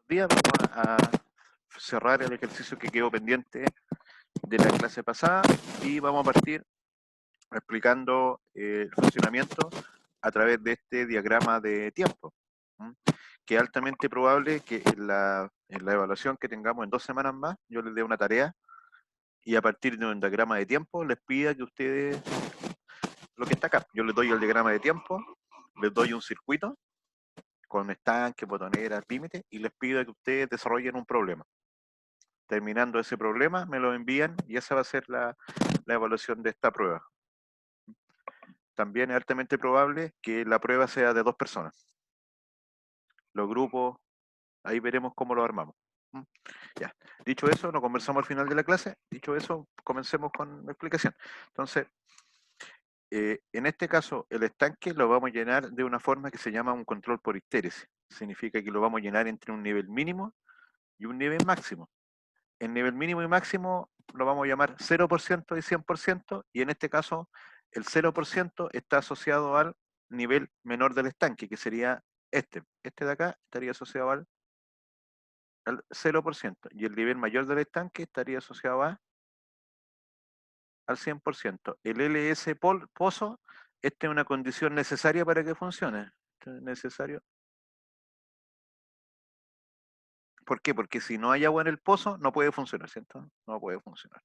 días vamos a cerrar el ejercicio que quedó pendiente de la clase pasada y vamos a partir explicando el funcionamiento a través de este diagrama de tiempo, que es altamente probable que en la evaluación que tengamos en 2 semanas más, yo les dé una tarea y a partir de un diagrama de tiempo les pida que ustedes, lo que está acá, yo les doy el diagrama de tiempo, les doy un circuito con estanques, botoneras, límites y les pido que ustedes desarrollen un problema. Terminando ese problema, me lo envían y esa va a ser la evaluación de esta prueba. También es altamente probable que la prueba sea de 2 personas. Los grupos, ahí veremos cómo lo armamos. Ya. Dicho eso, nos conversamos al final de la clase. Dicho eso, comencemos con la explicación. Entonces, en este caso, el estanque lo vamos a llenar de una forma que se llama un control por histéresis. Significa que lo vamos a llenar entre un nivel mínimo y un nivel máximo. El nivel mínimo y máximo lo vamos a llamar 0% y 100%, y en este caso el 0% está asociado al nivel menor del estanque, que sería este. Este de acá estaría asociado al 0%, y el nivel mayor del estanque estaría asociado al 100%. El LS pozo, esta es una condición necesaria para que funcione. Esto es necesario. ¿Por qué? Porque si no hay agua en el pozo, no puede funcionar, ¿cierto? No puede funcionar.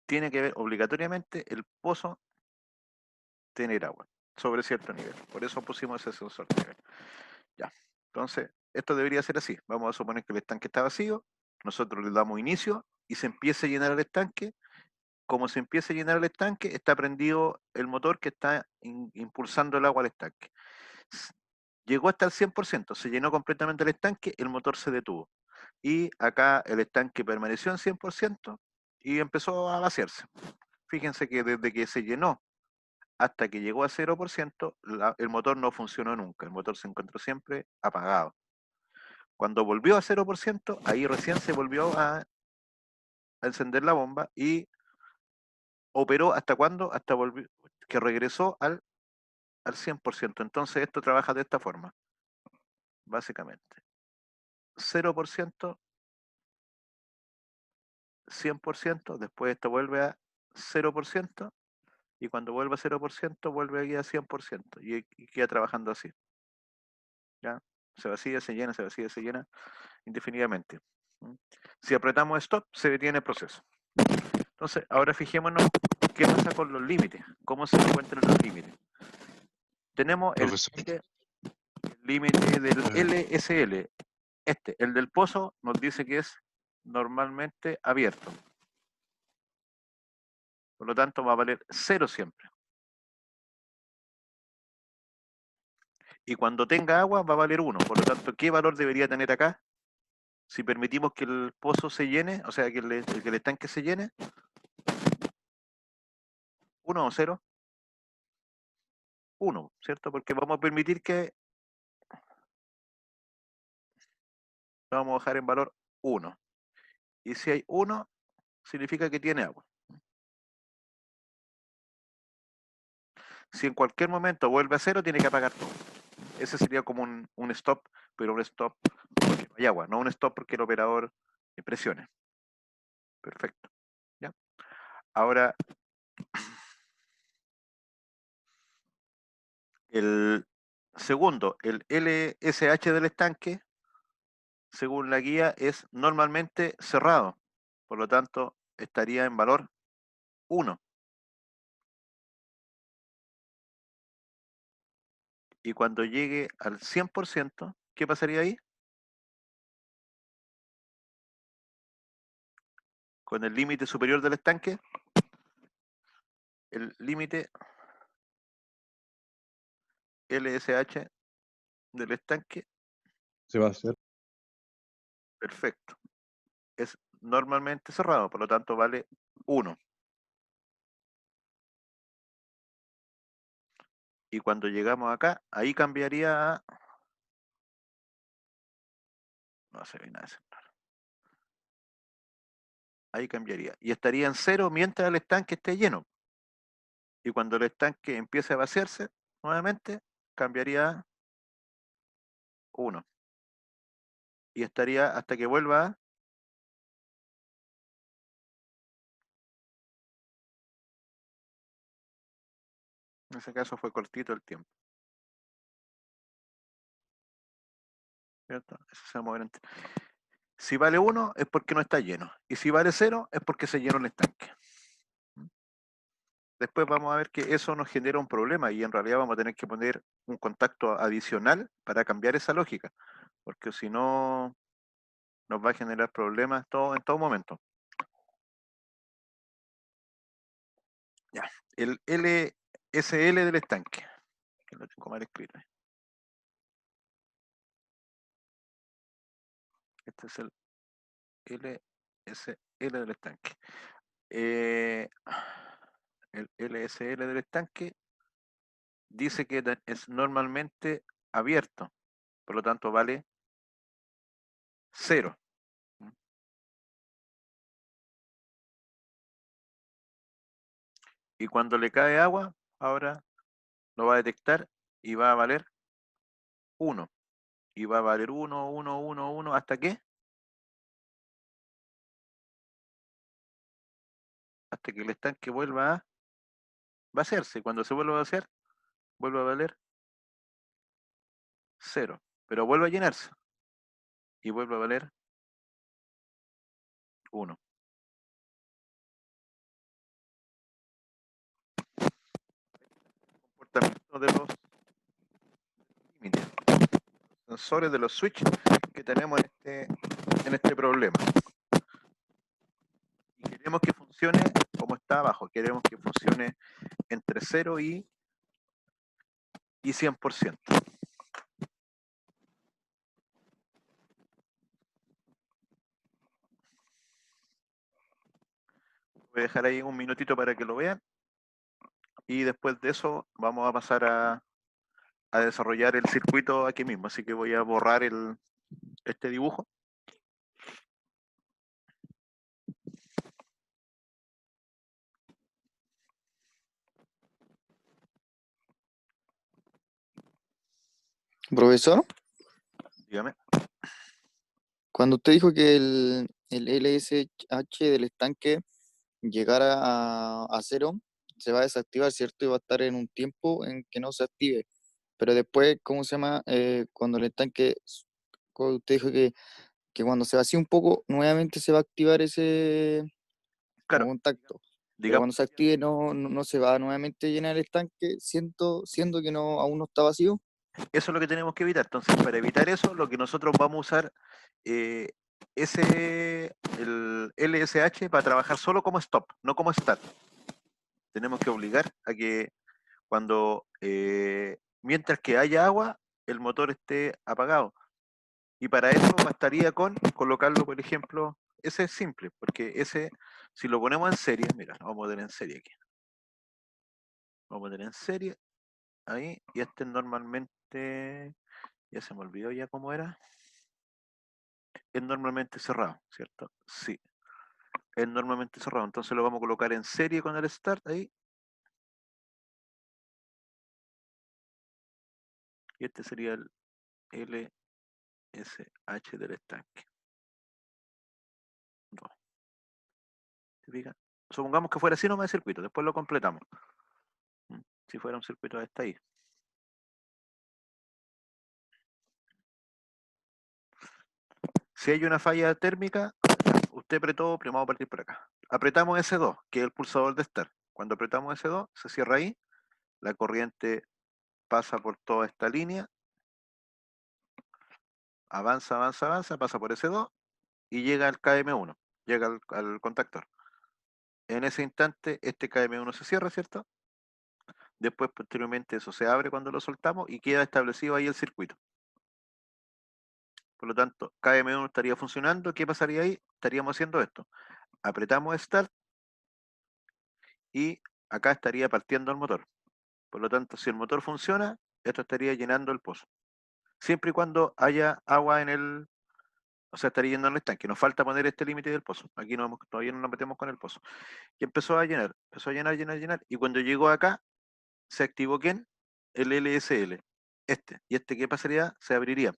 Tiene que ver obligatoriamente el pozo tener agua sobre cierto nivel. Por eso pusimos ese sensor de nivel. Ya. Entonces, esto debería ser así. Vamos a suponer que el estanque está vacío, nosotros le damos inicio y se empieza a llenar el estanque. Como se empieza a llenar el estanque, está prendido el motor que está impulsando el agua al estanque. Llegó hasta el 100%, se llenó completamente el estanque, el motor se detuvo. Y acá el estanque permaneció en 100% y empezó a vaciarse. Fíjense que desde que se llenó hasta que llegó a 0%, el motor no funcionó nunca, el motor se encontró siempre apagado. Cuando volvió a 0%, ahí recién se volvió a encender la bomba y operó hasta cuándo, hasta que regresó al 100%. Entonces esto trabaja de esta forma, básicamente. 0%, 100%, después esto vuelve a 0%, y cuando vuelve a 0%, vuelve aquí a 100%, y queda trabajando así. ¿Ya? Se vacía, se llena, se vacía, se llena, indefinidamente. Si apretamos stop, se detiene el proceso. Entonces, ahora fijémonos qué pasa con los límites, cómo se encuentran los límites. Tenemos el límite del LSL. El del pozo nos dice que es normalmente abierto. Por lo tanto, va a valer 0 siempre. Y cuando tenga agua, va a valer 1. Por lo tanto, ¿qué valor debería tener acá? Si permitimos que el pozo se llene, o sea, que el estanque se llene, 1 o 0, 1, ¿cierto? Porque vamos a permitir que lo vamos a dejar en valor 1. Y si hay 1, significa que tiene agua. Si en cualquier momento vuelve a 0, tiene que apagar todo. Ese sería como un stop, pero un stop porque no hay agua, no un stop porque el operador presione. Perfecto. ¿Ya? Ahora, el segundo, el LSH del estanque, según la guía, es normalmente cerrado. Por lo tanto, estaría en valor 1. Y cuando llegue al 100%, ¿qué pasaría ahí? Con el límite superior del estanque, el límite LSH del estanque, se va a hacer. perfecto. Es normalmente cerrado, por lo tanto vale 1. Y cuando llegamos acá, ahí cambiaría a... No se ve nada de central. Ahí cambiaría. Y estaría en 0 mientras el estanque esté lleno. Y cuando el estanque empiece a vaciarse, nuevamente, cambiaría a 1. Y estaría hasta que vuelva a... En ese caso fue cortito el tiempo. ¿Cierto? Eso se va a mover entre... Si vale 1 es porque no está lleno. Y si vale 0 es porque se llenó el estanque. Después vamos a ver que eso nos genera un problema y en realidad vamos a tener que poner un contacto adicional para cambiar esa lógica. Porque si no, nos va a generar problemas en todo momento. Ya. El LSL del estanque. Que lo tengo mal escrito. Este es el LSL del estanque. El LSL del estanque dice que es normalmente abierto, por lo tanto vale 0. Y cuando le cae agua, ahora lo va a detectar y va a valer 1. Y va a valer 1, 1, 1, 1, ¿hasta qué? Hasta que el estanque vuelva a vaciarse. Cuando se vuelva a vaciar, vuelve a valer 0. Pero vuelve a llenarse. Y vuelve a valer 1. Comportamiento de los límites, sensores de los switches que tenemos en este problema. Y queremos que funcione como está abajo. Queremos que funcione entre 0 y 100%. Voy a dejar ahí un minutito para que lo vean. Y después de eso vamos a pasar a desarrollar el circuito aquí mismo. Así que voy a borrar este dibujo. Profesor, Dígame. cuando usted dijo que el LSH del estanque llegara a cero, se va a desactivar, ¿cierto? Y va a estar en un tiempo en que no se active. Pero después, ¿cómo se llama? Cuando el estanque, cuando usted dijo que cuando se vacía un poco, nuevamente se va a activar ese como Claro, contacto. Pero digamos, cuando se active no se va nuevamente a llenar el estanque, siendo que no, aún no está vacío. eso es lo que tenemos que evitar. Entonces, para evitar eso, lo que nosotros vamos a usar eh, el LSH para trabajar solo como stop, no como start. Tenemos que obligar a que cuando, mientras que haya agua, el motor esté apagado. Y para eso bastaría con colocarlo, por ejemplo, ese es simple, porque ese, si lo ponemos en serie, mira, lo vamos a poner en serie aquí. Vamos a poner en serie, ahí, y este normalmente, ya se me olvidó ya cómo era, es normalmente cerrado, ¿cierto? Sí, es normalmente cerrado, entonces lo vamos a colocar en serie con el start ahí, y este sería el LSH del estanque. No, ¿te fijas? Supongamos que fuera así nomás el circuito, después lo completamos. Si fuera un circuito de esta ahí. Si hay una falla térmica, usted apretó, primero vamos a partir por acá. Apretamos S2, que es el pulsador de start. Cuando apretamos S2, se cierra ahí, la corriente pasa por toda esta línea, avanza, avanza, avanza, pasa por S2 y llega al KM1, llega al contactor. En ese instante, este KM1 se cierra, ¿cierto? Después, posteriormente, eso se abre cuando lo soltamos y queda establecido ahí el circuito. Por lo tanto, KM1 estaría funcionando. ¿Qué pasaría ahí? Estaríamos haciendo esto. Apretamos Start y acá estaría partiendo el motor. Por lo tanto, si el motor funciona, esto estaría llenando el pozo. Siempre y cuando haya agua o sea, estaría llenando el estanque. Nos falta poner este límite del pozo. Aquí todavía no nos metemos con el pozo. Y empezó a llenar, llenar, llenar. Y cuando llegó acá, se activó ¿quién? El LSL. Y este ¿qué pasaría? Se abriría.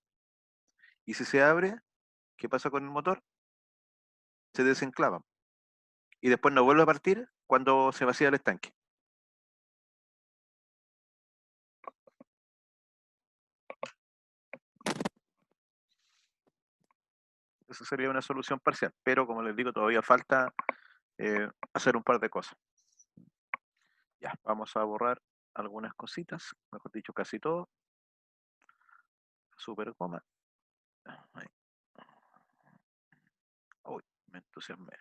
Y si se abre, ¿qué pasa con el motor? Se desenclava. Y después no vuelve a partir cuando se vacía el estanque. Esa sería una solución parcial, pero como les digo, todavía falta hacer un par de cosas. Ya, vamos a borrar algunas cositas, mejor dicho, casi todo. Super goma. Ahí. Uy, me entusiasmé.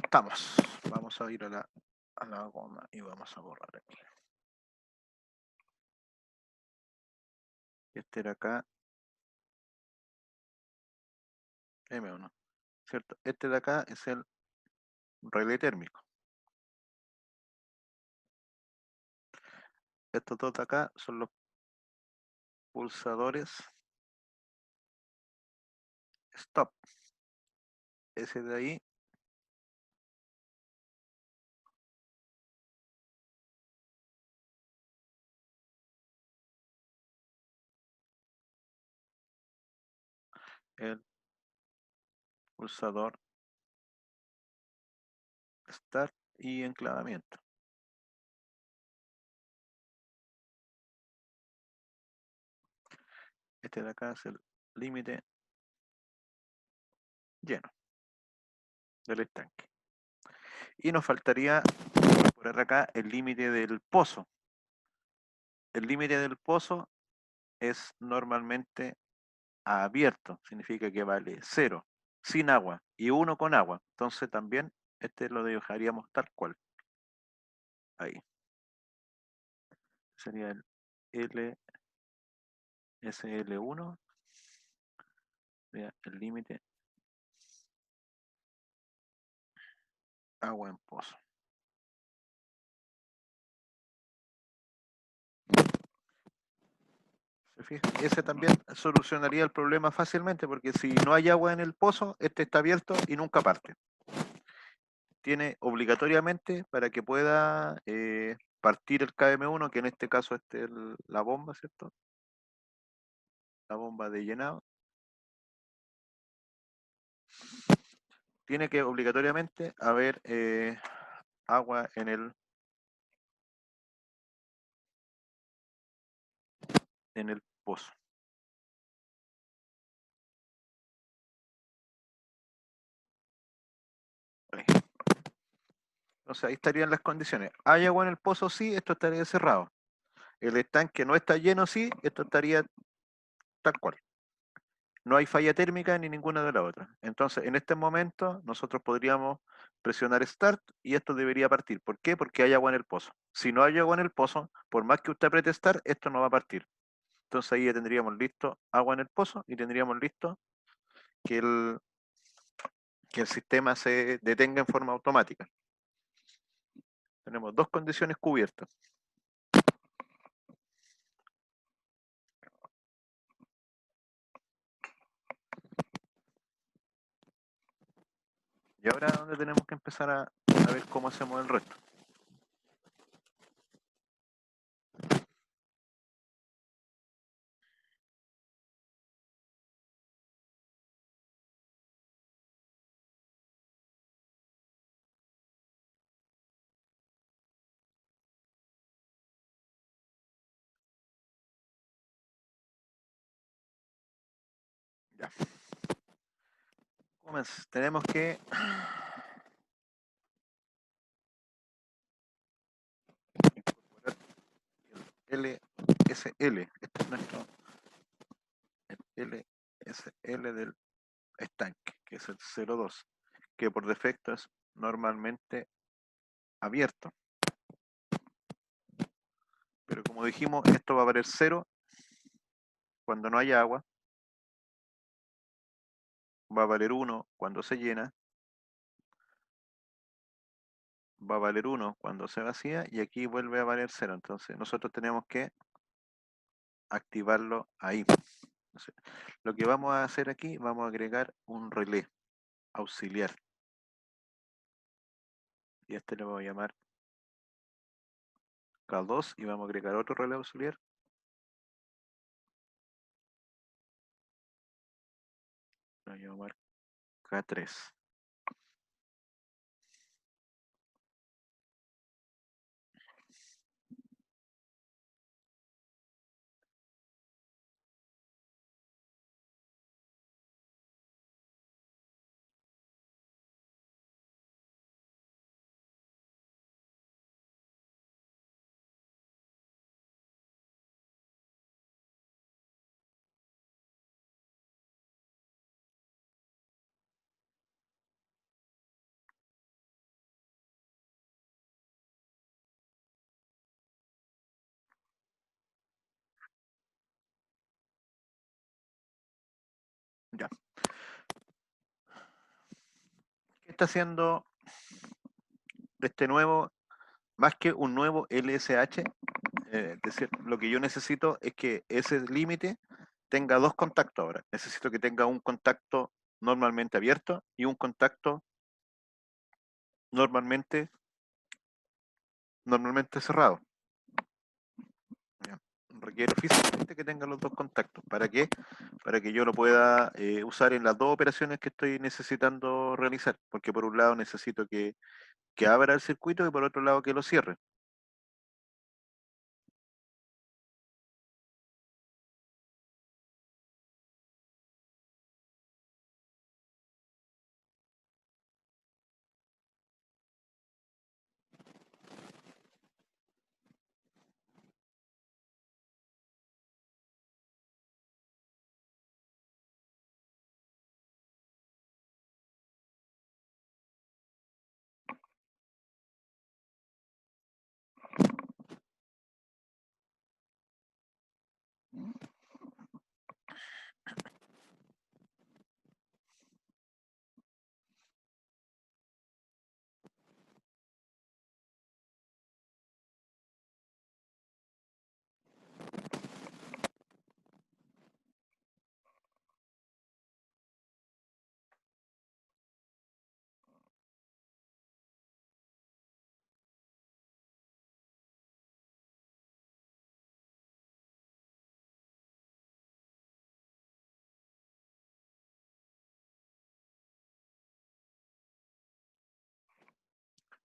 Estamos. Vamos a ir a la goma y vamos a borrar aquí. Este era acá. M1. ¿Cierto? Este de acá es el relé térmico. Estos dos de acá son los pulsadores stop. Ese de ahí el pulsador start y enclavamiento. Este de acá es el límite lleno del estanque. Y nos faltaría poner acá el límite del pozo. El límite del pozo es normalmente abierto, significa que vale 0 sin agua y 1 con agua. Entonces también este lo dejaríamos tal cual. Ahí. Sería el LSL1, sería el límite agua en pozo. ¿Se fija? Ese también solucionaría el problema fácilmente, porque si no hay agua en el pozo, este está abierto y nunca parte. Tiene obligatoriamente, para que pueda partir el KM1, que en este caso es la bomba, ¿cierto? La bomba de llenado. Tiene que obligatoriamente haber agua en el pozo. Ahí. Entonces ahí estarían las condiciones. ¿Hay agua en el pozo? Sí, esto estaría cerrado. El estanque no está lleno, sí, esto estaría tal cual. No hay falla térmica ni ninguna de las otras. Entonces, en este momento, nosotros podríamos presionar Start y esto debería partir. ¿Por qué? Porque hay agua en el pozo. Si no hay agua en el pozo, por más que usted apriete Start, esto no va a partir. Entonces ahí ya tendríamos listo agua en el pozo y tendríamos listo que el sistema se detenga en forma automática. Tenemos dos condiciones cubiertas. Y ahora, ¿dónde tenemos que empezar a ver cómo hacemos el resto? Ya. Tenemos que incorporar el LSL. Este es nuestro LSL del estanque, que es el 0,2, que por defecto es normalmente abierto. Pero como dijimos, esto va a valer 0 cuando no haya agua, va a valer 1 cuando se llena, va a valer 1 cuando se vacía y aquí vuelve a valer 0. Entonces nosotros tenemos que activarlo ahí. Entonces, lo que vamos a hacer aquí, vamos a agregar un relé auxiliar. Y este le voy a llamar K2 y vamos a agregar otro relé auxiliar. Lo voy a llamar K3. Ya. ¿Qué está haciendo este nuevo, más que un nuevo LSH? Es decir, lo que yo necesito es que ese límite tenga dos contactos ahora. Necesito que tenga un contacto normalmente abierto y un contacto normalmente, normalmente cerrado. ¿Ya? Requiero físicamente que tenga los dos contactos. ¿Para qué? Para que yo lo pueda usar en las dos operaciones que estoy necesitando realizar. Porque por un lado necesito que abra el circuito y por otro lado que lo cierre.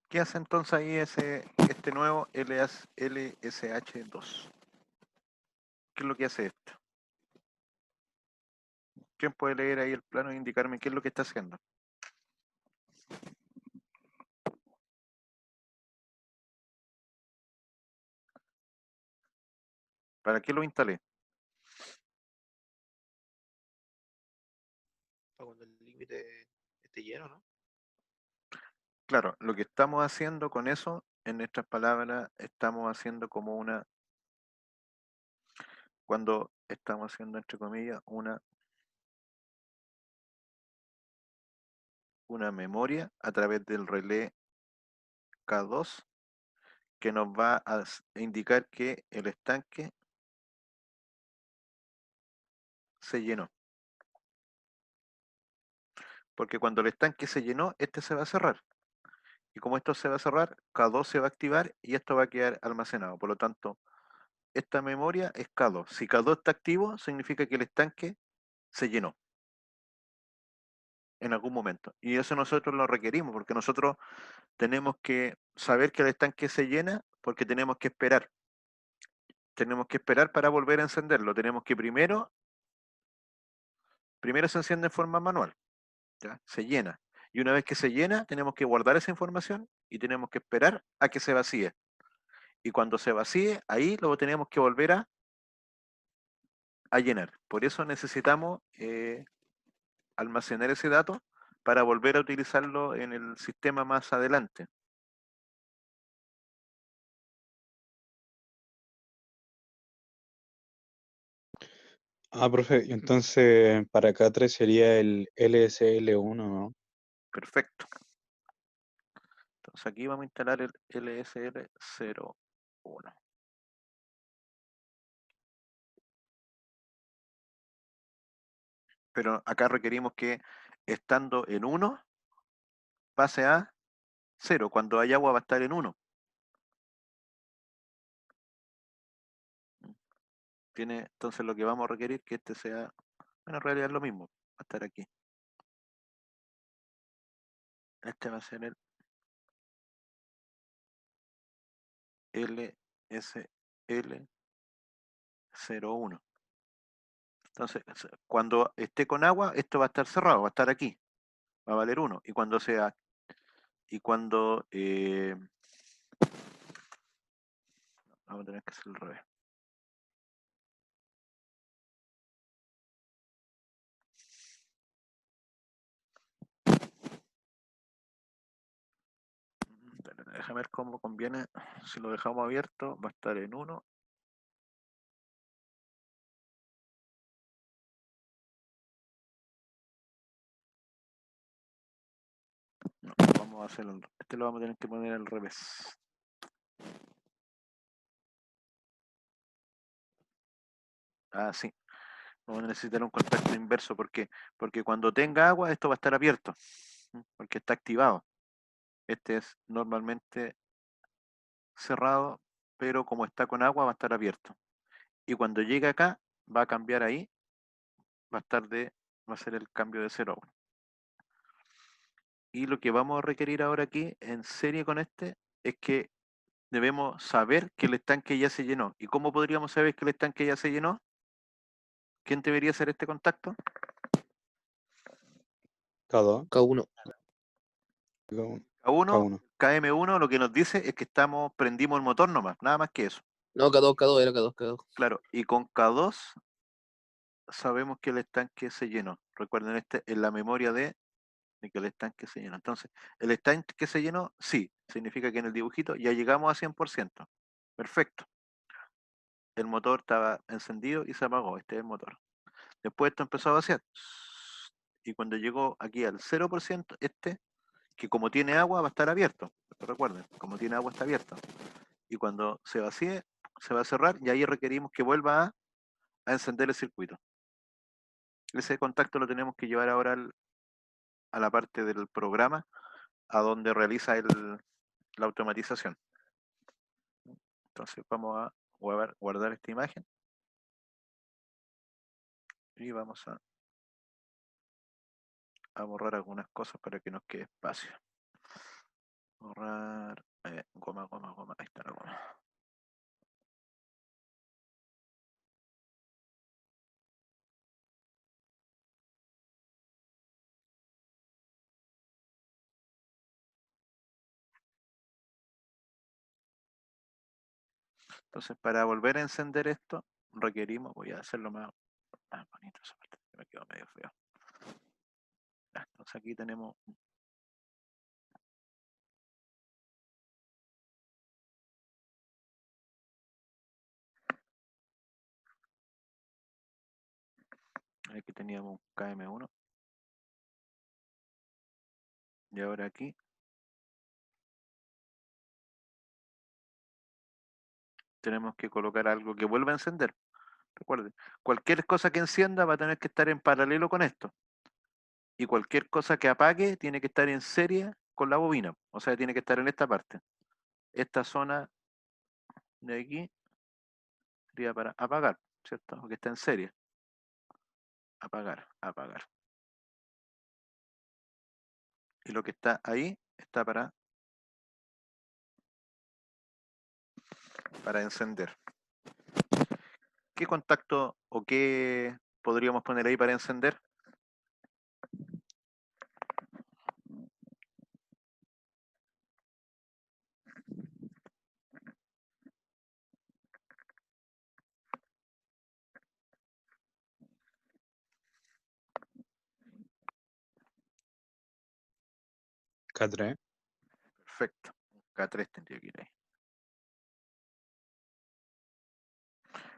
¿Qué hace entonces ahí este nuevo LSH2? ¿Qué es lo que hace esto? ¿Quién puede leer ahí el plano e indicarme qué es lo que está haciendo? ¿Para qué lo instalé? Para cuando el límite esté lleno, ¿no? Claro, lo que estamos haciendo con eso, en nuestras palabras, estamos haciendo como cuando estamos haciendo, entre comillas, una memoria a través del relé K2 que nos va a indicar que el estanque se llenó. Porque cuando el estanque se llenó, este se va a cerrar. Y como esto se va a cerrar, K2 se va a activar y esto va a quedar almacenado. Por lo tanto, esta memoria es K2. Si K2 está activo, significa que el estanque se llenó en algún momento. Y eso nosotros lo requerimos, porque nosotros tenemos que saber que el estanque se llena, porque tenemos que esperar. Tenemos que esperar para volver a encenderlo. Tenemos que primero se enciende en forma manual, ¿ya? Se llena. Y una vez que se llena, tenemos que guardar esa información y tenemos que esperar a que se vacíe. Y cuando se vacíe, ahí luego tenemos que volver a a llenar. Por eso necesitamos almacenar ese dato para volver a utilizarlo en el sistema más adelante. Ah, profe, entonces para K3 sería el LSL1, ¿no? Perfecto. Entonces aquí vamos a instalar el LSL01. Pero acá requerimos que estando en 1 pase a 0. Cuando hay agua va a estar en 1. Entonces lo que vamos a requerir que este sea, bueno, en realidad es lo mismo, va a estar aquí. Este va a ser el LSL01. Entonces, cuando esté con agua, esto va a estar cerrado, va a estar aquí, va a valer 1. Y cuando sea, y cuando, vamos a tener que hacer el revés. Déjame ver cómo conviene. Si lo dejamos abierto, va a estar en 1. No, vamos a hacerlo. Este lo vamos a tener que poner al revés. Ah, sí. Vamos a necesitar un contacto inverso. ¿Por qué? Porque cuando tenga agua, esto va a estar abierto. Porque está activado. Este es normalmente cerrado, pero como está con agua, va a estar abierto. Y cuando llegue acá, va a cambiar ahí. Va a ser el cambio de 0 a 1. Y lo que vamos a requerir ahora aquí, en serie con este, es que debemos saber que el estanque ya se llenó. ¿Y cómo podríamos saber que el estanque ya se llenó? ¿Quién debería hacer este contacto? K2, K1. K1, K1, K1. KM1 lo que nos dice es que prendimos el motor nomás, nada más que eso. No, K2, era K2. Claro, y con K2 sabemos que el estanque se llenó. Recuerden, en la memoria de que el estanque se llenó. Entonces, el estanque se llenó, sí, significa que en el dibujito ya llegamos a 100%. Perfecto. El motor estaba encendido y se apagó, este es el motor. Después esto empezó a vaciar. Y cuando llegó aquí al 0%, que como tiene agua va a estar abierto. Recuerden, como tiene agua está abierto. Y cuando se vacíe, se va a cerrar y ahí requerimos que vuelva a encender el circuito. Ese contacto lo tenemos que llevar ahora a la parte del programa a donde realiza la automatización. Entonces vamos a guardar esta imagen y vamos a borrar algunas cosas para que nos quede espacio. Borrar, goma, ahí está la goma. Entonces para volver a encender esto requerimos, voy a hacerlo más bonito, esa parte, que me quedó medio feo. Entonces aquí tenemos aquí teníamos un KM1 y ahora aquí tenemos que colocar algo que vuelva a encender. Recuerden, cualquier cosa que encienda va a tener que estar en paralelo con esto. Y cualquier cosa que apague tiene que estar en serie con la bobina. O sea, tiene que estar en esta parte. Esta zona de aquí sería para apagar, ¿cierto? Porque está en serie. Apagar, apagar. Y lo que está ahí está para encender. ¿Qué contacto o qué podríamos poner ahí para encender? K3. Perfecto. K3 tendría que ir ahí.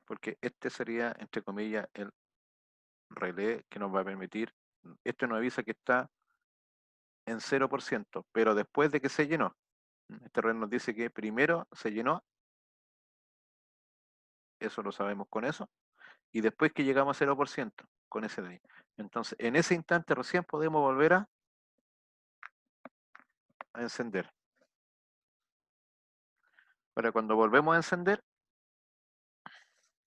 Porque este sería, entre comillas, el relé que nos va a permitir. Esto nos avisa que está en 0%, pero después de que se llenó. Este relé nos dice que primero se llenó, eso lo sabemos con eso, y después que llegamos a 0%, con ese de ahí. Entonces, en ese instante recién podemos volver a encender. Ahora, cuando volvemos a encender,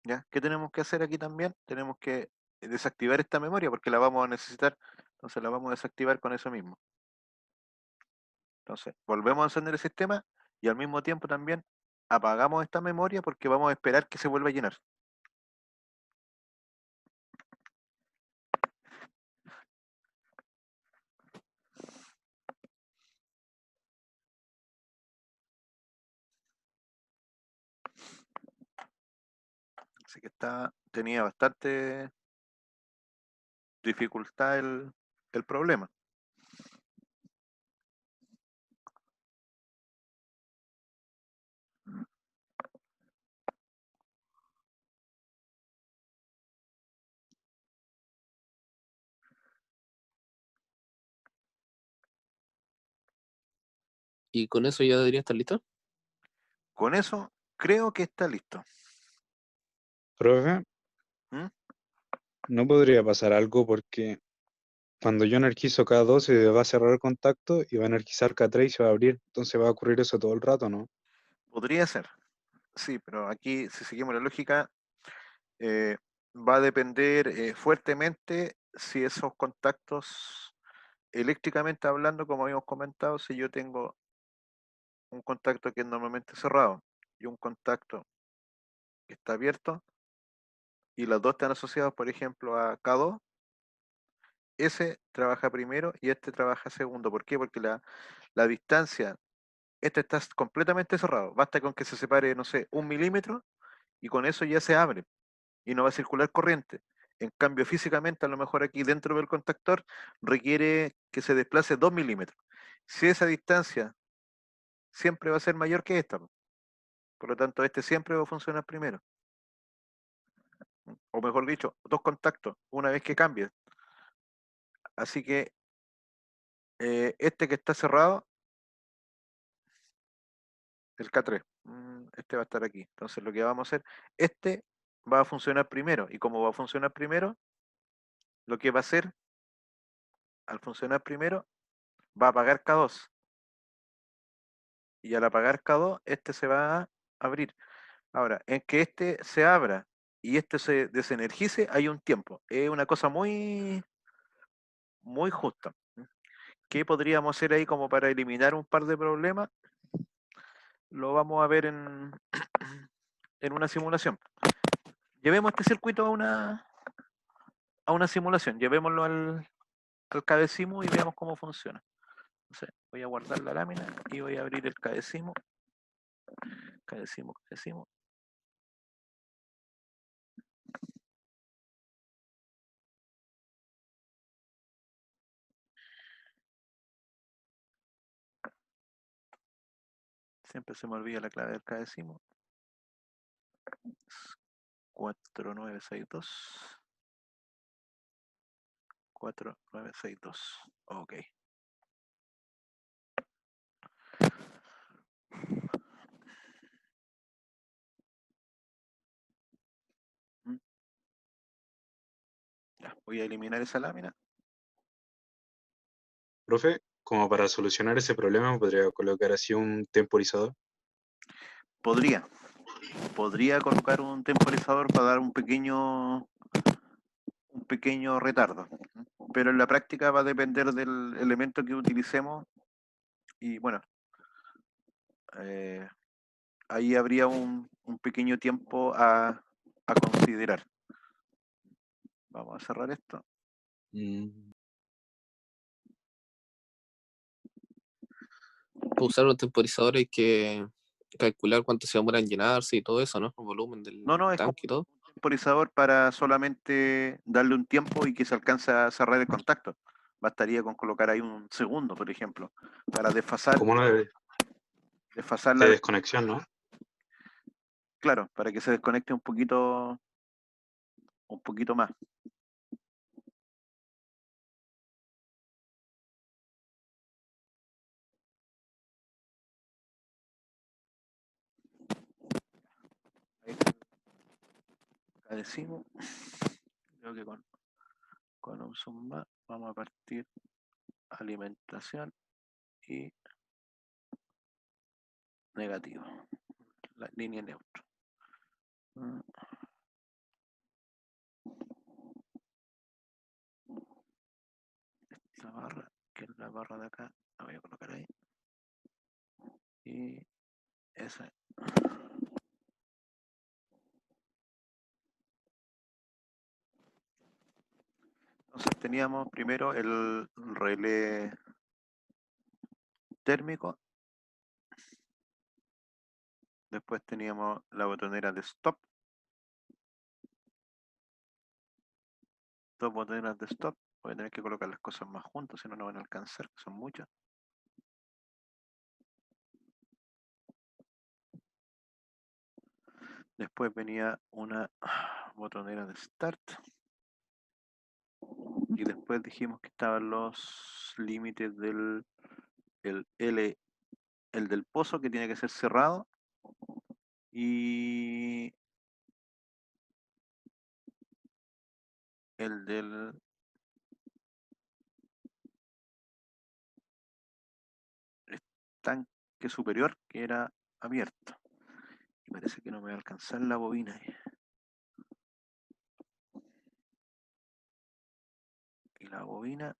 ¿ya? ¿Qué tenemos que hacer aquí también? Tenemos que desactivar esta memoria porque la vamos a necesitar. Entonces la vamos a desactivar con eso mismo. Entonces, volvemos a encender el sistema y al mismo tiempo también apagamos esta memoria porque vamos a esperar que se vuelva a llenar. Así que tenía bastante dificultad el problema. ¿Y con eso ya debería estar listo? Con eso creo que está listo. Profe, ¿Mm? no podría pasar algo porque cuando yo energizo K2 se va a cerrar el contacto y va a energizar K3 y se va a abrir. Entonces va a ocurrir eso todo el rato, ¿no? Podría ser, sí, pero aquí si seguimos la lógica, va a depender fuertemente si esos contactos, eléctricamente hablando, como habíamos comentado, si yo tengo un contacto que es normalmente cerrado y un contacto que está abierto y los dos están asociados, por ejemplo, a K2, ese trabaja primero y este trabaja segundo. ¿Por qué? Porque la distancia, este está completamente cerrado. Basta con que se separe, no sé, 1 milímetro y con eso ya se abre y no va a circular corriente. En cambio, físicamente, a lo mejor aquí dentro del contactor requiere que se desplace 2 milímetros. Si esa distancia siempre va a ser mayor que esta, por lo tanto, este siempre va a funcionar primero. O mejor dicho, dos contactos, una vez que cambie. Así que este que está cerrado, el K3, este va a estar aquí. Entonces lo que vamos a hacer, este va a funcionar primero. Y como va a funcionar primero, lo que va a hacer, al funcionar primero, va a apagar K2. Y al apagar K2, este se va a abrir. Ahora, en que este se abra y este se desenergice, hay un tiempo. Es una cosa muy, muy justa. ¿Qué podríamos hacer ahí como para eliminar un par de problemas? Lo vamos a ver en una simulación. Llevemos este circuito a una simulación, llevémoslo al Cadecimu y veamos cómo funciona. Entonces, voy a guardar la lámina y voy a abrir el Cadecimu. Cadecimu. Siempre se me olvida la clave del Cadecimu. 4962. 4962. Ok. Ya, voy a eliminar esa lámina. Profe, como para solucionar ese problema, podría colocar así un temporizador. Podría colocar un temporizador para dar un pequeño retardo, pero en la práctica va a depender del elemento que utilicemos y bueno, ahí habría un pequeño tiempo a considerar. Vamos a cerrar esto. Para usar un temporizador hay que calcular cuánto se demora en llenarse y todo eso, ¿no? El volumen del No, es como tanque y todo. un temporizador para solamente darle un tiempo y que se alcance a cerrar el contacto. bastaría con colocar ahí un segundo, por ejemplo, para desfasar, Como una de la, desconexión, ¿no? claro, para que se desconecte un poquito más. Ahí está. Acá decimos, creo que con un zoom más vamos a partir alimentación y negativo, la línea neutra. Esta barra, que es la barra de acá, la voy a colocar ahí. Y esa. Entonces teníamos primero el relé térmico, después teníamos la botonera de stop, dos botoneras de stop. Voy a tener que colocar las cosas más juntas, si no, no van a alcanzar, que son muchas. Después venía una botonera de start. Y después dijimos que estaban los límites del el del pozo, que tiene que ser cerrado. Y el del estanque superior, que era abierto. Y parece que no me va a alcanzar la bobina ahí. Y la bobina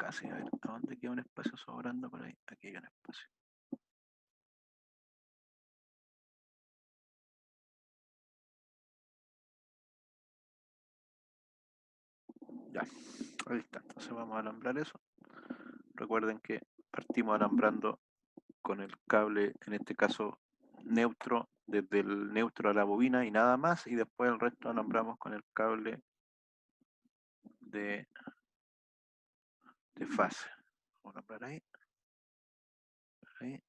casi, a ver, ¿a dónde queda un espacio sobrando por ahí? Aquí hay un espacio. Ya, ahí está. Entonces vamos a alambrar eso. Recuerden que partimos alambrando con el cable, en este caso neutro, desde el neutro a la bobina y nada más, y después el resto alambramos con el cable de fase. Vamos a alambrar ahí, ahí,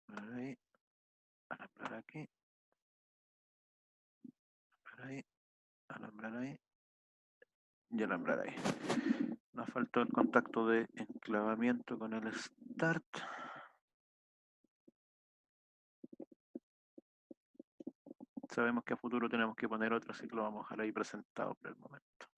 ahí, alambrar aquí, alambrar ahí, alambrar ahí y alambrar ahí. Nos faltó el contacto de enclavamiento con el start. Sabemos que a futuro tenemos que poner otro, así que lo vamos a dejar ahí presentado por el momento.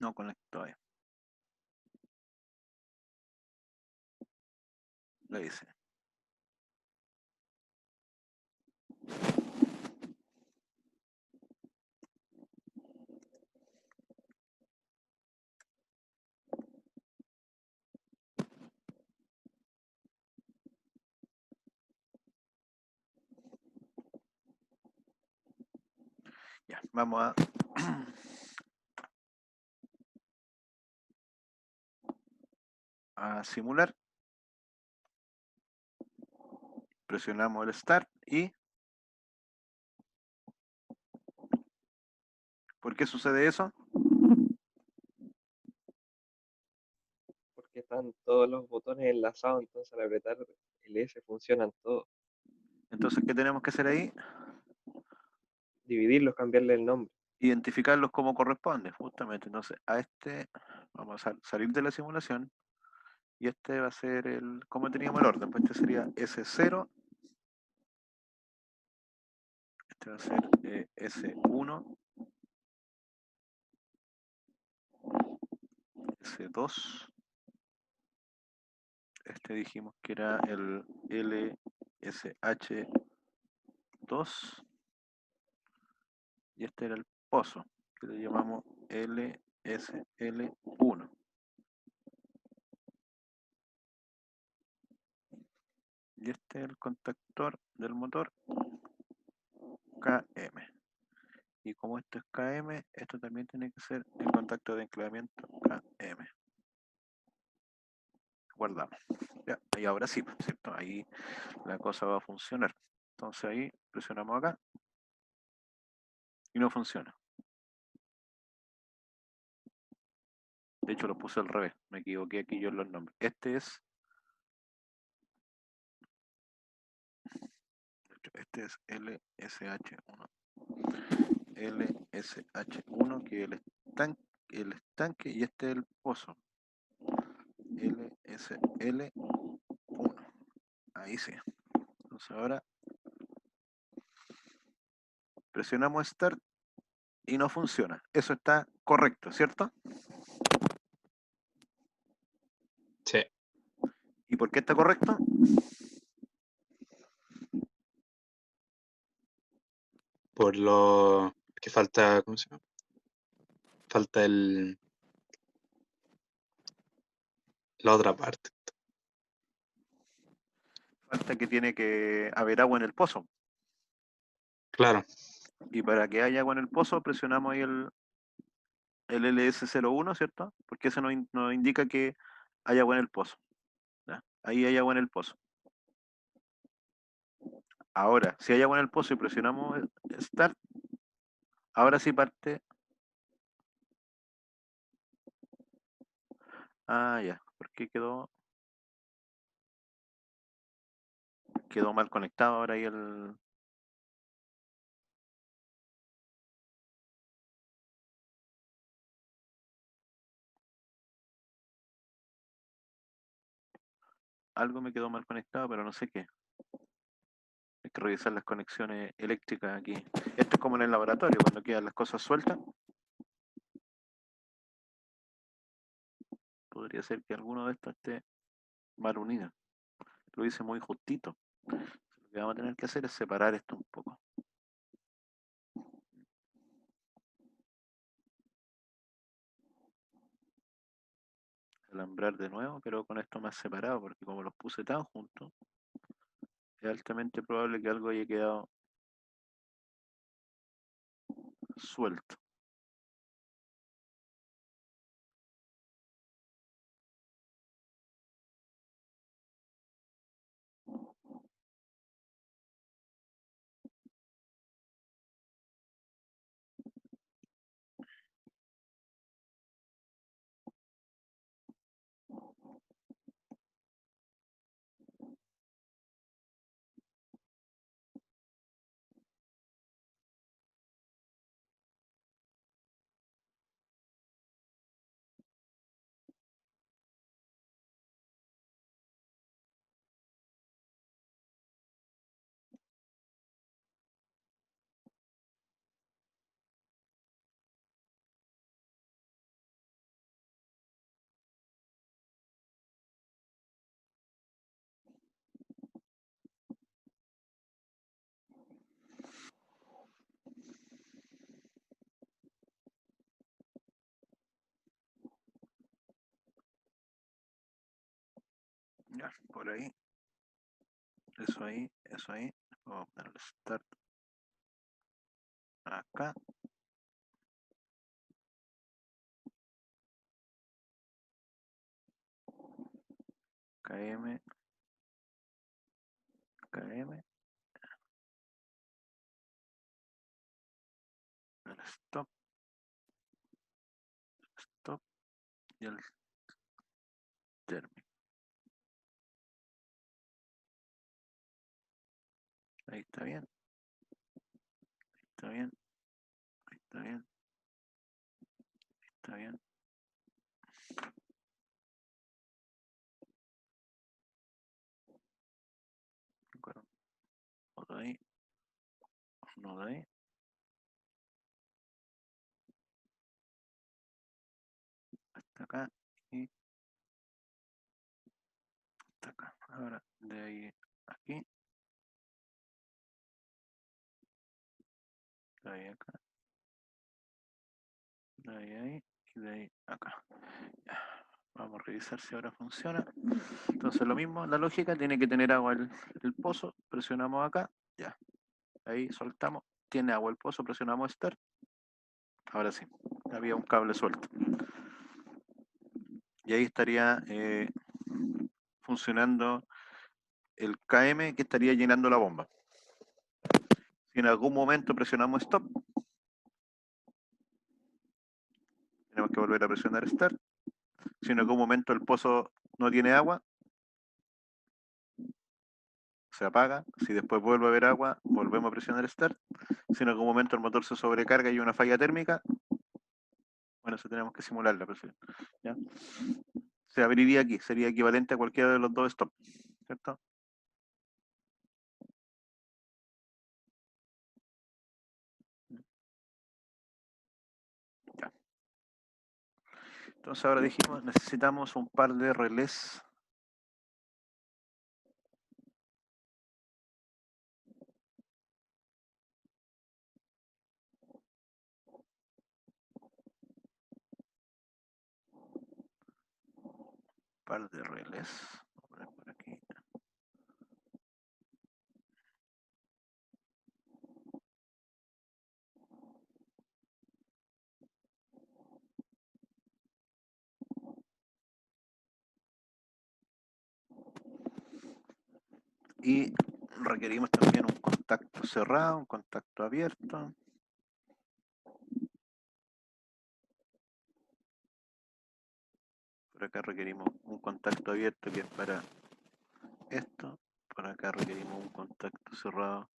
No conectó ahí. Le dice. Ya, vamos a simular. Presionamos el start y ¿por qué sucede eso? Porque están todos los botones enlazados, entonces al apretar el F funcionan todos. Entonces, ¿qué tenemos que hacer ahí? Dividirlos, cambiarle el nombre. Identificarlos como corresponde, justamente. Entonces, a este vamos a salir de la simulación y este va a ser el, como teníamos el orden, pues este sería S0, este va a ser S1, S2, Este dijimos que era el LSH2 y este era el pozo, que le llamamos LSL1. Y este es el contactor del motor KM. Y como esto es KM, esto también tiene que ser el contacto de enclavamiento KM. Guardamos. Ya, y ahora sí, ¿cierto? Ahí la cosa va a funcionar. Entonces ahí presionamos acá y no funciona. De hecho lo puse al revés, me equivoqué aquí yo en los nombres. Este es LSH1. LSH1 que es el estanque y este es el pozo. LSL1. Ahí sí. Entonces ahora presionamos Start y no funciona. Eso está correcto, ¿cierto? Sí. ¿Y por qué está correcto? Por lo que falta, ¿cómo se llama? Falta la otra parte. Falta que tiene que haber agua en el pozo. Claro, Y para que haya agua en el pozo, presionamos ahí el LS01, ¿cierto? Porque eso nos indica que hay agua en el pozo. ¿Ya? Ahí hay agua en el pozo. Ahora, si hay agua en el pozo y presionamos Start, ahora sí parte. Ah, ya, porque quedó mal conectado ahora ahí el. Algo me quedó mal conectado, pero no sé qué. Hay que revisar las conexiones eléctricas aquí. Esto es como en el laboratorio, cuando quedan las cosas sueltas. Podría ser que alguno de estos esté mal unido. Lo hice muy justito. Lo que vamos a tener que hacer es separar esto un poco. Alambrar de nuevo, pero con esto más separado, porque como los puse tan juntos, es altamente probable que algo haya quedado suelto. Ya, por ahí. Eso ahí, eso ahí. Vamos a poner el start acá. KM, KM. El stop, stop y el término. Ahí está bien, está bien, está bien, está bien. Bueno, otro ahí, uno de ahí. Hasta acá y Ahora de ahí aquí. De ahí acá. De ahí ahí. Y de ahí acá. Ya. Vamos a revisar si ahora funciona. Entonces lo mismo, la lógica tiene que tener agua el pozo. Presionamos acá. Ya. Ahí soltamos. Tiene agua el pozo. Presionamos Start. Ahora sí. Había un cable suelto. Y ahí estaría funcionando el KM que estaría llenando la bomba. Si en algún momento presionamos Stop, tenemos que volver a presionar Start. Si en algún momento el pozo no tiene agua, se apaga. Si después vuelve a haber agua, volvemos a presionar Start. Si en algún momento el motor se sobrecarga y hay una falla térmica, bueno, eso tenemos que simular la presión. ¿Ya? Se abriría aquí, sería equivalente a cualquiera de los dos stops, ¿cierto? Ya. Entonces ahora dijimos, necesitamos un par de relés. Par de relés. Voy a poner por aquí. Y requerimos también un contacto cerrado, un contacto abierto. Por acá requerimos un contacto abierto que es para esto. Por acá requerimos un contacto cerrado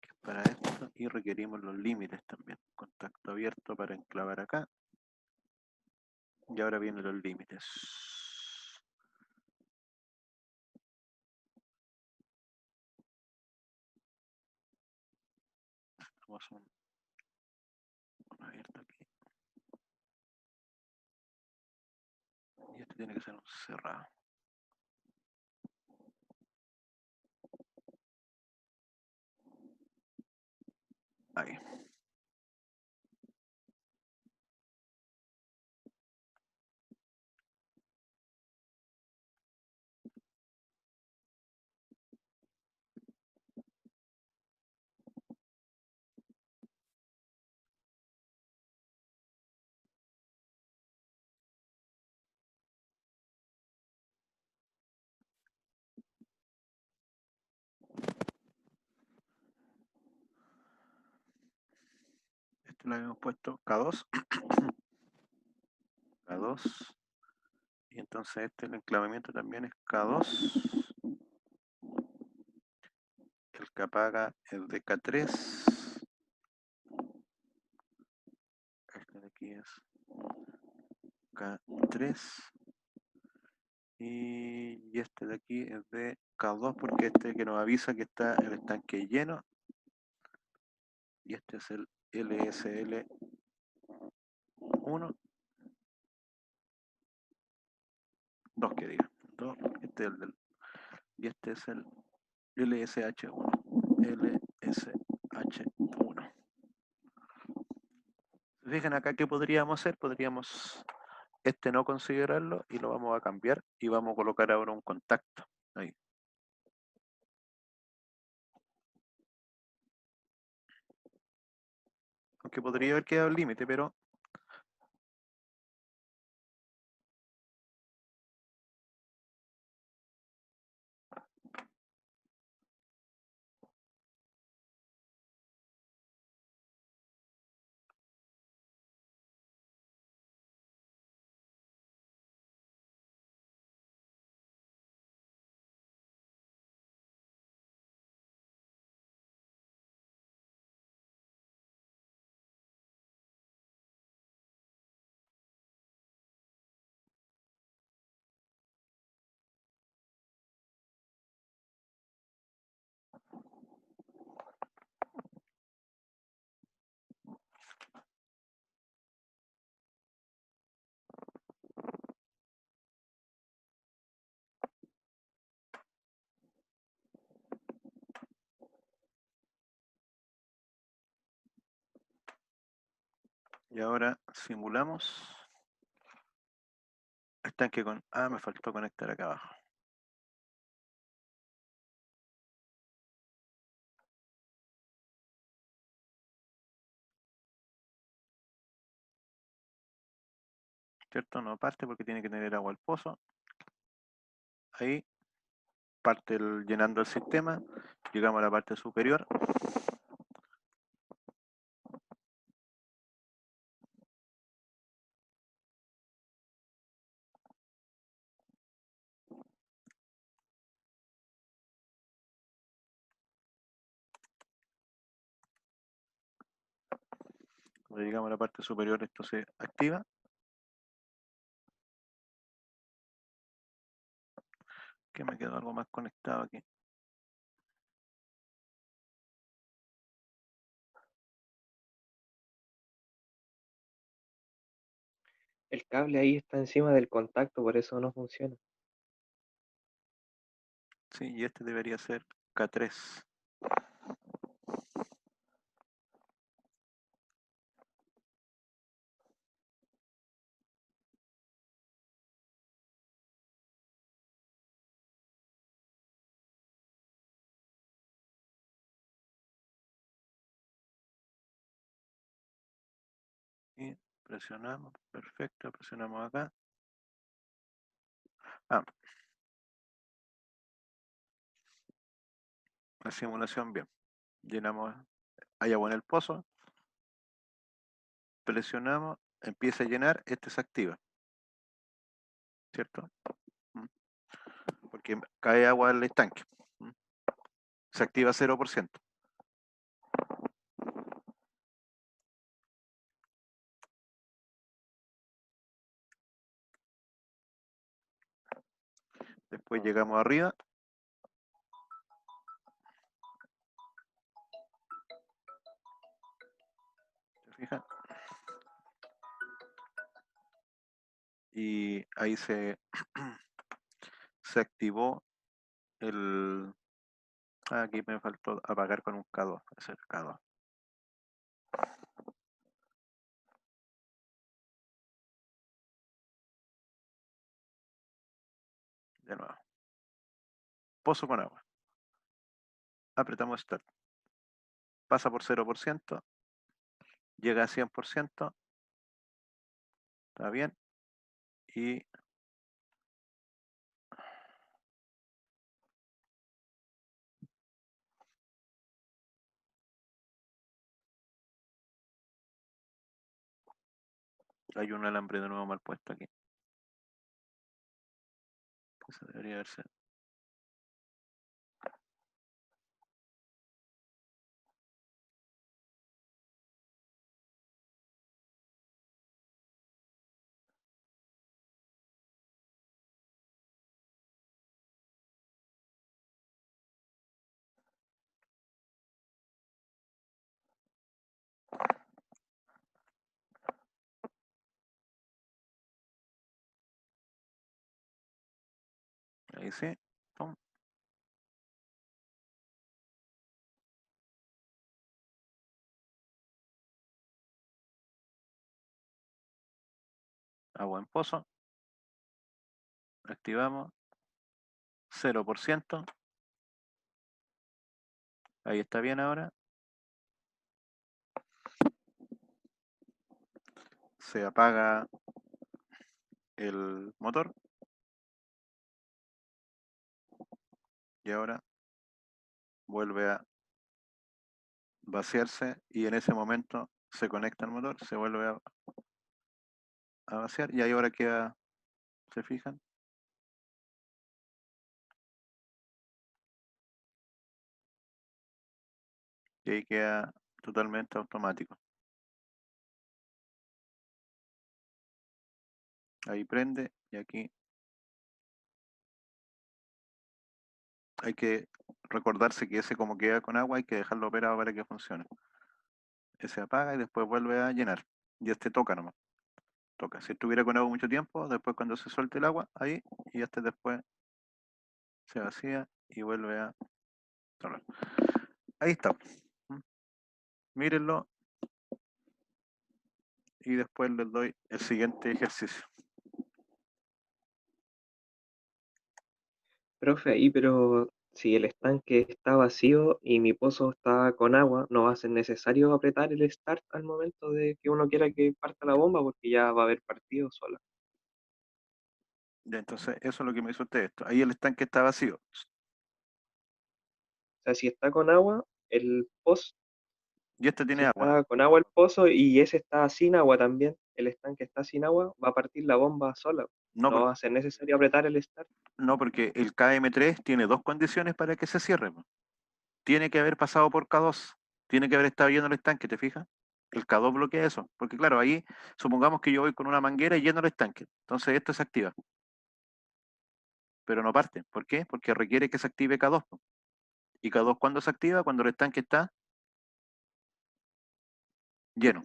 que es para esto. Y requerimos los límites también. Contacto abierto para enclavar acá. Y ahora vienen los límites. Vamos a un abierto aquí. Y este tiene que ser un cerrado. Ahí. Este lo habíamos puesto K2. K2. Y entonces este, el enclavamiento también es K2. El que apaga es de K3. Este de aquí es K3. Y este de aquí es de K2 porque este que nos avisa que está el estanque lleno. Y este es el LSL1. 2 que diga. 2. Este es el del. Y este es el LSH1. LSH1. Fijen acá qué podríamos hacer. Podríamos este no considerarlo y lo vamos a cambiar y vamos a colocar ahora un contacto ahí. Aunque podría haber quedado el límite, pero Y ahora simulamos estanque con... Ah, me faltó conectar acá abajo. ¿Cierto? No parte porque tiene que tener agua al pozo. Ahí parte llenando el sistema. Llegamos a la parte superior. Cuando llegamos a la parte superior esto se activa. Que me quedó algo más conectado aquí. El cable ahí está encima del contacto, por eso no funciona. Sí, y este debería ser K3. Y presionamos, perfecto, presionamos acá. Ah, la simulación bien. Llenamos, hay agua en el pozo. Presionamos, empieza a llenar, este se activa. ¿Cierto? Porque cae agua al estanque. Se activa 0%. Después llegamos arriba. ¿Se fijan? Y ahí se activó el... aquí me faltó apagar con un K2. Ese es el K2. De nuevo. Pozo con agua. Apretamos Start. Pasa por 0%. Llega a 100%. Está bien. Y hay un alambre de nuevo mal puesto aquí. Eso debería verse. Ahí sí. Pum. Agua en pozo. Activamos. 0%. Ahí está bien ahora. Se apaga el motor. Y ahora vuelve a vaciarse y en ese momento se conecta el motor, se vuelve a vaciar y ahí ahora queda, ¿se fijan? Y ahí queda totalmente automático. Ahí prende y aquí hay que recordarse que ese como queda con agua hay que dejarlo operado para que funcione. Ese apaga y después vuelve a llenar. Y este toca nomás. Toca. Si estuviera con agua mucho tiempo, después cuando se suelte el agua, ahí, y este después se vacía y vuelve a sonar. Ahí está. Mírenlo. y después les doy el siguiente ejercicio. Profe, ahí, pero si el estanque está vacío y mi pozo está con agua, no va a ser necesario apretar el start al momento de que uno quiera que parta la bomba porque ya va a haber partido sola. Ya, entonces, eso es lo que me hizo usted esto. Ahí el estanque está vacío. O sea, si está con agua, el pozo, Y este si tiene agua. está con agua el pozo y ese está sin agua también, el estanque está sin agua, va a partir la bomba sola. No, No va a ser necesario apretar el start. no, porque el KM3 tiene dos condiciones para que se cierre. Po. Tiene que haber pasado por K2. Tiene que haber estado lleno el estanque, ¿te fijas? El K2 bloquea eso. Porque claro, ahí supongamos que yo voy con una manguera y lleno el estanque. Entonces esto se activa. Pero no parte. ¿Por qué? Porque requiere que se active K2. Po. ¿Y K2 cuándo se activa? Cuando el estanque está lleno.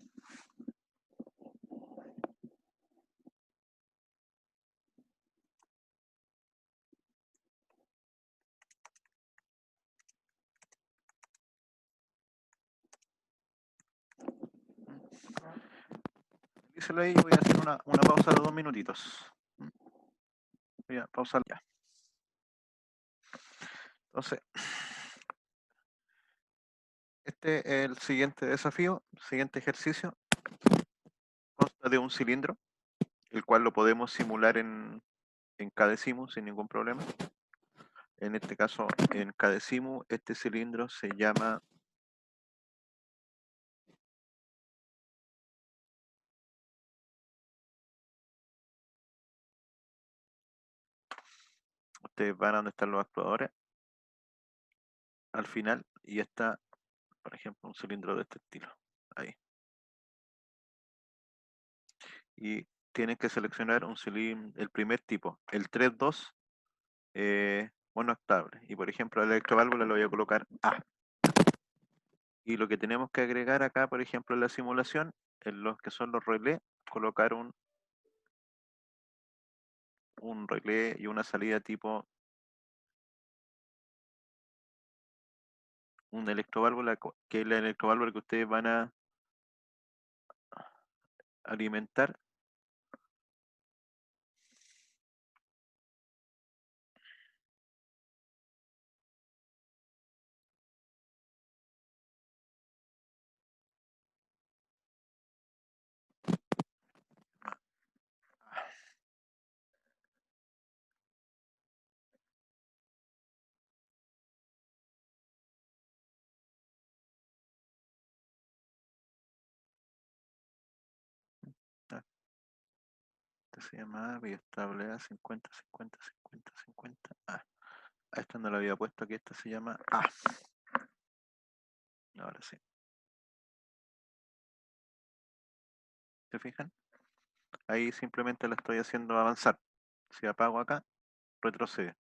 Díselo ahí, voy a hacer una pausa de 2 minutitos. Voy a pausar ya. Entonces, este es el siguiente desafío, siguiente ejercicio. Consta de un cilindro, el cual lo podemos simular en Cadecimu sin ningún problema. En este caso, en Cadecimu, este cilindro se llama ustedes van a donde están los actuadores al final y está, por ejemplo, un cilindro de este estilo. Ahí. Y tienen que seleccionar un cilindro, el primer tipo, el 3.2 monooctable. Y por ejemplo, la electroválvula lo voy a colocar A. Y lo que tenemos que agregar acá, por ejemplo, en la simulación, en los que son los relés, colocar un relé y una salida tipo una electroválvula, que es la electroválvula que ustedes van a alimentar. Ah, este se llama biestable A 50, 50, 50, 50. A esta no la había puesto aquí, esta se llama A. Ahora sí. ¿Se fijan? Ahí simplemente la estoy haciendo avanzar. Si apago acá, retrocede.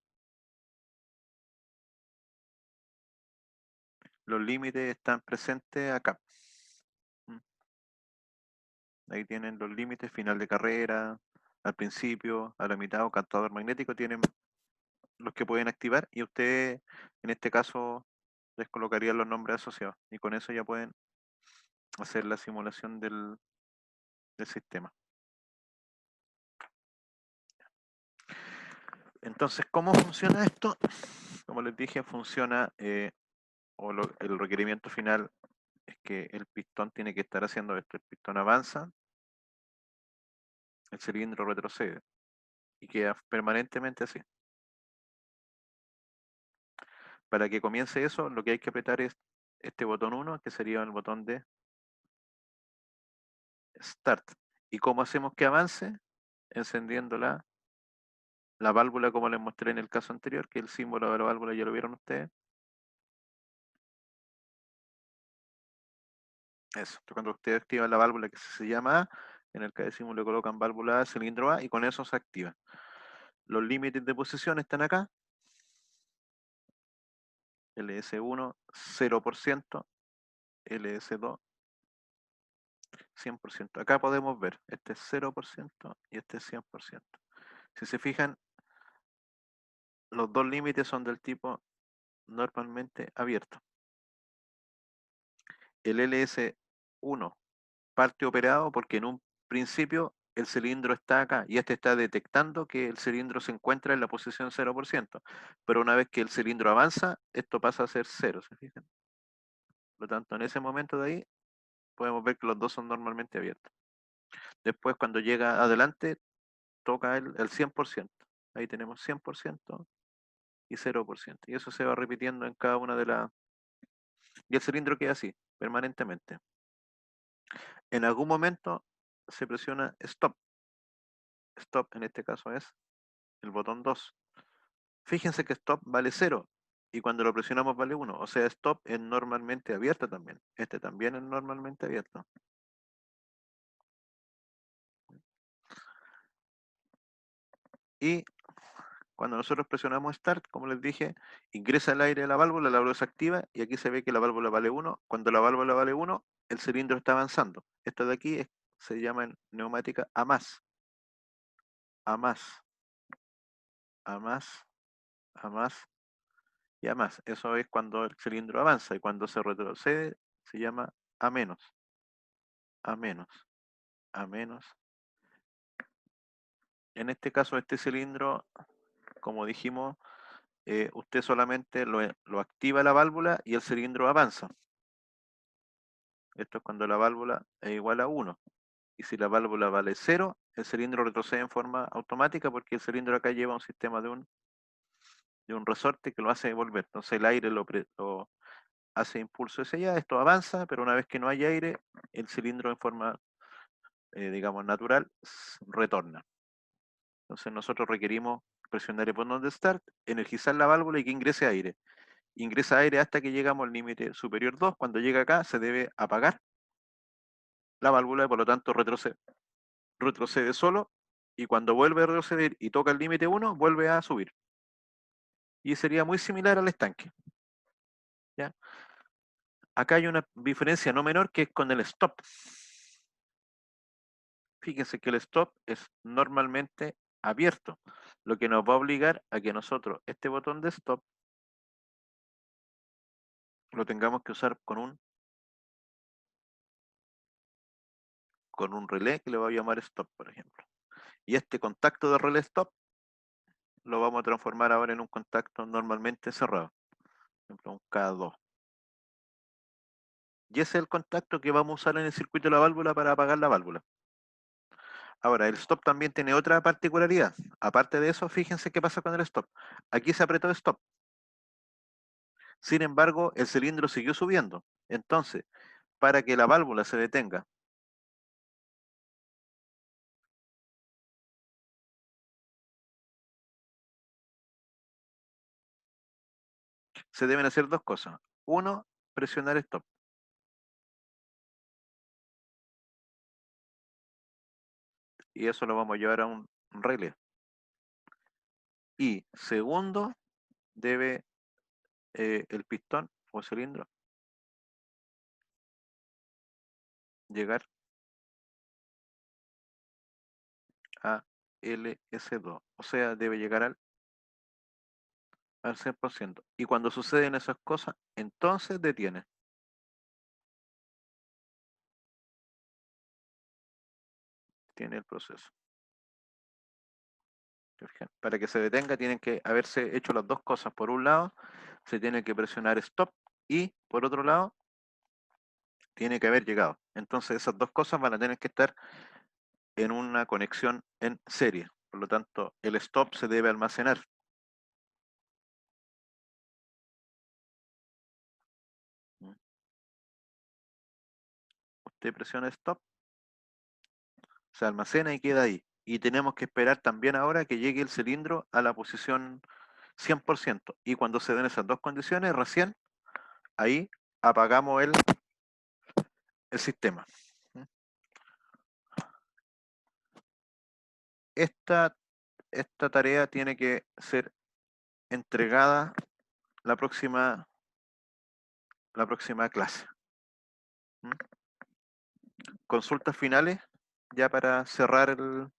Los límites están presentes acá. Ahí tienen los límites, final de carrera, al principio, a la mitad o captador magnético, tienen los que pueden activar y ustedes, en este caso, les colocarían los nombres asociados y con eso ya pueden hacer la simulación del sistema. Entonces, ¿cómo funciona esto? Como les dije, funciona, el requerimiento final es que el pistón tiene que estar haciendo esto. El pistón avanza, el cilindro retrocede y queda permanentemente así. Para que comience eso, lo que hay que apretar es este botón 1, que sería el botón de Start. ¿Y cómo hacemos que avance? Encendiendo la válvula como les mostré en el caso anterior, que el símbolo de la válvula ya lo vieron ustedes. Eso, cuando ustedes activan la válvula que se llama A, en el que decimos le colocan válvula A, cilindro A, y con eso se activa. Los límites de posición están acá. LS1, 0%, LS2, 100%. Acá podemos ver, este es 0% y este es 100%. Si se fijan, los dos límites son del tipo normalmente abierto. El LS1 parte operado porque en un principio el cilindro está acá y este está detectando que el cilindro se encuentra en la posición 0%, pero una vez que el cilindro avanza, esto pasa a ser 0, ¿se fijan? Por lo tanto, en ese momento de ahí, podemos ver que los dos son normalmente abiertos. Después, cuando llega adelante, toca el 100%. Ahí tenemos 100% y 0%. Y eso se va repitiendo en cada una de las... Y el cilindro queda así, permanentemente. En algún momento se presiona stop. Stop en este caso es el botón 2. Fíjense que stop vale 0 y cuando lo presionamos vale 1. O sea, stop es normalmente abierto también. Este también es normalmente abierto. Y cuando nosotros presionamos Start, como les dije, ingresa el aire a la válvula se activa y aquí se ve que la válvula vale 1. Cuando la válvula vale 1, el cilindro está avanzando. Esto de aquí se llama en neumática a más. A más. A más. A más. Y a más. Eso es cuando el cilindro avanza y cuando se retrocede se llama a menos. A menos. A menos. En este caso, este cilindro, como dijimos, usted solamente lo activa la válvula y el cilindro avanza. Esto es cuando la válvula es igual a 1. Y si la válvula vale 0, el cilindro retrocede en forma automática porque el cilindro acá lleva un sistema de un resorte que lo hace volver. Entonces el aire lo hace impulso hacia allá, esto avanza, pero una vez que no hay aire, el cilindro en forma, digamos, natural, retorna. Entonces nosotros requerimos presionar el botón de Start, energizar la válvula y que ingrese aire. Ingresa aire hasta que llegamos al límite superior 2. Cuando llega acá se debe apagar la válvula y por lo tanto retrocede solo y cuando vuelve a retroceder y toca el límite 1, vuelve a subir. Y sería muy similar al estanque. ¿Ya? Acá hay una diferencia no menor que es con el stop. Fíjense que el stop es normalmente abierto, lo que nos va a obligar a que nosotros este botón de stop lo tengamos que usar con un relé que le voy a llamar stop, por ejemplo. Y este contacto de relé stop lo vamos a transformar ahora en un contacto normalmente cerrado. Por ejemplo, un K2. Y ese es el contacto que vamos a usar en el circuito de la válvula para apagar la válvula. Ahora, el stop también tiene otra particularidad. Aparte de eso, fíjense qué pasa con el stop. Aquí se apretó stop. Sin embargo, el cilindro siguió subiendo. Entonces, para que la válvula se detenga, se deben hacer dos cosas. Uno, presionar stop. Y eso lo vamos a llevar a un relé. Y segundo, debe el pistón o cilindro llegar a LS2. O sea, debe llegar al 100%. Y cuando suceden esas cosas, entonces detiene. Tiene el proceso. Para que se detenga tienen que haberse hecho las dos cosas. Por un lado, se tiene que presionar stop y por otro lado, tiene que haber llegado. Entonces esas dos cosas van a tener que estar en una conexión en serie. Por lo tanto, el stop se debe almacenar. Usted presiona stop, se almacena y queda ahí. Y tenemos que esperar también ahora que llegue el cilindro a la posición 100%. Y cuando se den esas dos condiciones, recién ahí apagamos el sistema. Esta tarea tiene que ser entregada la próxima clase. Consultas finales ya para cerrar la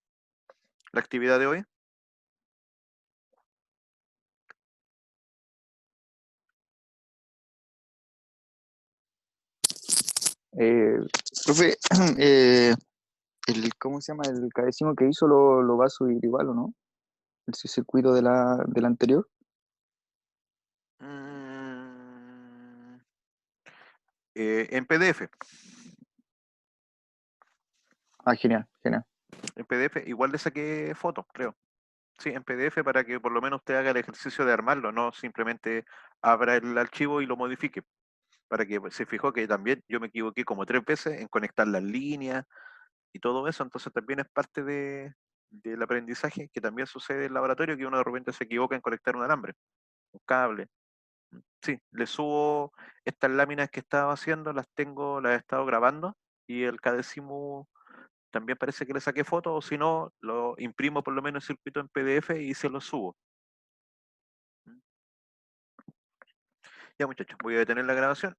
actividad de hoy. Profe, ¿cómo se llama? El cadécimo que hizo lo va a subir igual, ¿o no? El circuito del anterior. Mm, en PDF. Ah, genial, genial. En PDF, igual le saqué fotos, creo. Sí, en PDF para que por lo menos usted haga el ejercicio de armarlo, no simplemente abra el archivo y lo modifique. Para que se fijó que también yo me equivoqué como 3 veces en conectar las líneas y todo eso, entonces también es parte del aprendizaje que también sucede en el laboratorio, que uno de repente se equivoca en conectar un alambre, un cable. Sí, le subo estas láminas que estaba haciendo, las he estado grabando y el cadécimo también parece que le saqué fotos, o si no, lo imprimo por lo menos el circuito en PDF y se lo subo. Ya muchachos, voy a detener la grabación